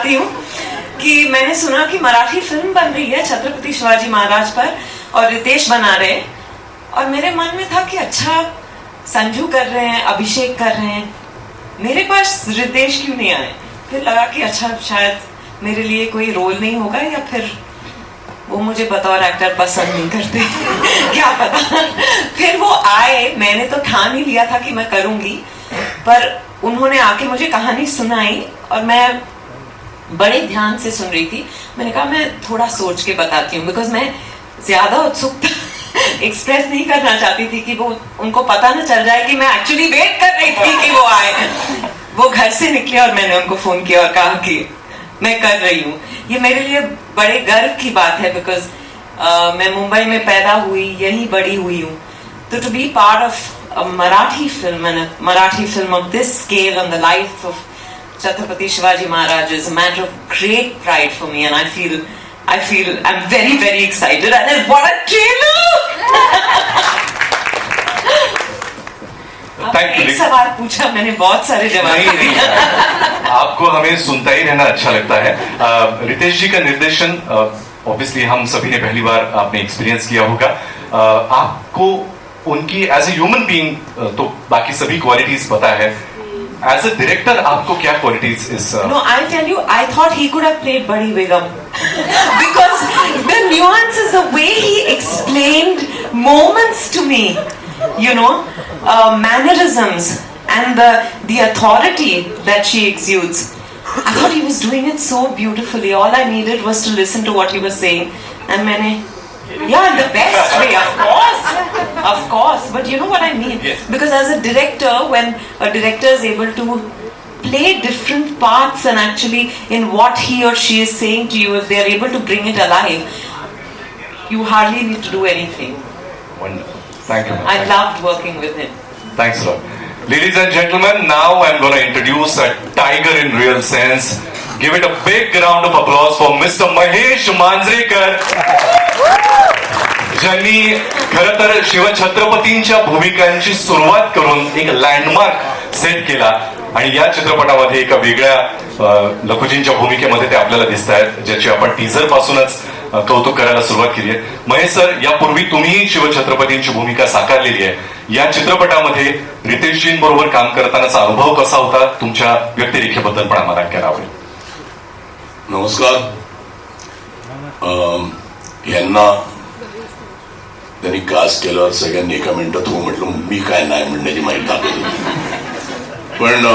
बताती हूँ कि मैंने सुना कि मराठी फिल्म बन रही है छत्रपति शिवाजी महाराज पर और रितेश बना रहे हैं, और मेरे मन में था कि अच्छा संजू कर रहे हैं, अभिषेक कर रहे हैं, मेरे पास रितेश क्यों नहीं आए। फिर लगा कि अच्छा शायद मेरे लिए कोई रोल नहीं होगा, या फिर वो मुझे बतौर एक्टर पसंद नहीं करते क्या पता। फिर वो आए, मैंने तो ठान ही लिया था कि मैं करूंगी, पर उन्होंने आके मुझे कहानी सुनाई और मैं बड़े ध्यान से सुन रही थी। मैंने कहा मैं थोड़ा सोच के बताती हूँ, बिकॉज मैं ज्यादा उत्सुकता एक्सप्रेस नहीं करना चाहती थी कि वो उनको पता ना चल जाए कि मैं एक्चुअली वेट कर रही थी कि वो आए। वो घर से निकले और मैंने उनको फोन किया और कहा कि मैं कर रही हूँ। ये मेरे लिए बड़े गर्व की बात है, बिकॉज मैं मुंबई में पैदा हुई, यहीं बड़ी हुई हूँ, तो to be part of a Marathi film and Marathi film of this scale on the life of Chhatrapati Shivaji Maharaj is a matter of great pride for me, and I'm very, very excited. And what a trailer! एक सवाल पूछा, मैंने बहुत सारे जवाब दिए। आपको हमें सुनता ही रहना अच्छा लगता है। रितेश जी का निर्देशन ऑब्वियसली हम सभी ने पहली बार आपने एक्सपीरियंस किया होगा। आपको उनकी एज ए ह्यूमन बीइंग तो बाकी सभी क्वालिटीज पता है, as a director आपको क्या qualities is No, I'll tell you, I thought he could have played Badi Begum because the nuances, the way he explained moments to me, you know, mannerisms and the authority that she exudes. I thought he was doing it so beautifully. All I needed was to listen to what he was saying, and Maine yeah, in the best way, of course, but you know what I mean. Yes. Because as a director, when a director is able to play different parts and actually in what he or she is saying to you, if they are able to bring it alive, you hardly need to do anything. Wonderful. Thank you. I loved working with him. Thanks a lot. Ladies and gentlemen, now I'm going to introduce a tiger in real sense. Give it a big round of applause for Mr. Mahesh Manjrekar. ज्यांनी खरं तर शिवछत्रपतींच्या भूमिकांची सुरुवात करून एक landmark set केला, आणि या चित्रपटामध्ये एका वेगळ्या लखुजींच्या भूमिकेमध्ये ते आपल्याला दिसत आहेत, ज्याची आपण टीझर पासूनच कौतुक करायला सुरुवात केली आहे. महेश सर, यापूर्वी तुम्ही शिवछत्रपतींची भूमिका साकारलेली आहे. या चित्रपटामध्ये रितेशजींबरोबर काम करतानाचा अनुभव कसा होता? तुमच्या व्यक्तिरेखेबद्दल पण आम्हाला ऐकायला आवडेल. नमस्कार. यांना त्यांनी कास्ट केल्यावर सगळ्यांनी एका मिनिटात हो म्हटलं, मी काय नाही म्हणण्याची माहिती दाखवत होती. पण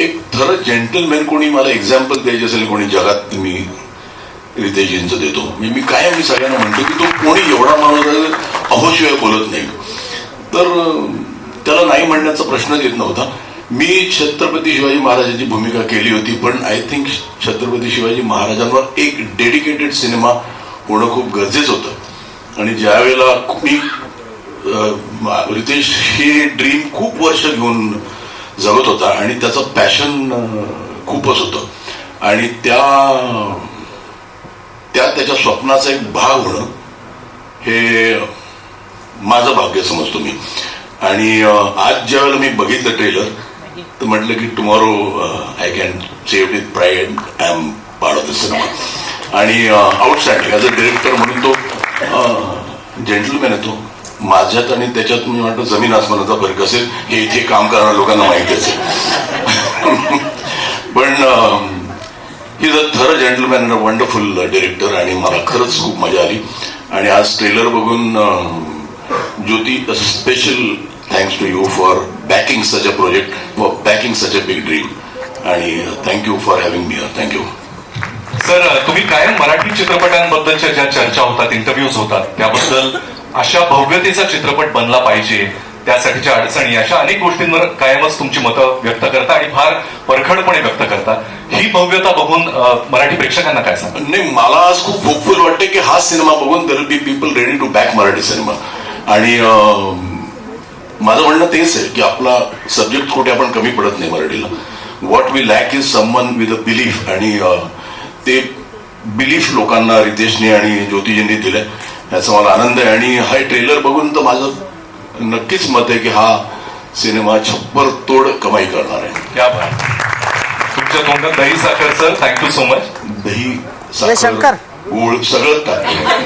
एक खरं जेंटलमॅन कोणी मला एक्झाम्पल द्यायचे असेल कोणी जगात, मी रितेशजींचं देतो. मी कायम सगळ्यांना म्हणतो की तो कोणी एवढा माणूस अहोशिवाय बोलत नाही, तर त्याला नाही म्हणण्याचा प्रश्नच येत नव्हता. मी छत्रपती शिवाजी महाराजांची भूमिका केली होती, पण आय थिंक छत्रपती शिवाजी महाराजांवर एक डेडिकेटेड सिनेमा होणं खूप गरजेचं होतं. आणि ज्या वेळेला मी रितेश हे ड्रीम खूप वर्ष घेऊन जगत होता आणि त्याचं पॅशन खूपच होतं, आणि त्याच्या स्वप्नाचा एक भाग होणं हे माझं भाग्य समजतो मी. आणि आज ज्या वेळेला मी बघितलं ट्रेलर, तर म्हटलं की tomorrow I can say with pride, I am part of the cinema. आणि आउटस्टँडिंग ॲज अ डिरेक्टर म्हणून तो जेंटलमॅन आहे. तो माझ्यात आणि त्याच्यात मी वाटतं जमीन आसमानाचा फरक असेल हे इथे काम करणाऱ्या लोकांना माहिती असेल. पण ही इज अ थर gentleman and a wonderful director, आणि मला खरंच खूप मजा आली. आणि आज ट्रेलर बघून ज्योती, special thanks to you for backing such a project, for backing such a big dream, आणि thank you for having me here. Thank you. Sir, तुम्ही कायम मराठी चित्रपटांबद्दलच्या ज्या चर्चा होतात, इंटरव्ह्यूज होतात, त्याबद्दल अशा भव्यतेचा चित्रपट बनला पाहिजे, त्यासाठीच्या अडचणी, अशा अनेक गोष्टींवर कायमच तुमची मतं व्यक्त करता आणि फार परखडपणे व्यक्त करता. ही भव्यता बघून मराठी प्रेक्षकांना काय सांगा? नाही, मला आज खूप होपफुल वाटते की हा सिनेमा बघून there will be people ready to back Marathi cinema. आणि माझं म्हणणं तेच आहे की आपला सब्जेक्ट कुठे आपण कमी पडत नाही मराठीला. What we lack is someone with a belief, आणि ते बिलीफ लोकांना रितेशने आणि ज्योतिजींनी दिलंय, याचा मला आनंद आहे. आणि हा ट्रेलर बघून तर माझं नक्कीच मत आहे की हा सिनेमा छप्पर तोड कमाई करणार आहे. क्या बात. तुमच्या तोंडात दही साखर सर, थँक्यू सो मच. दही जयशंकर. साखर गूळ सगळं टाकलं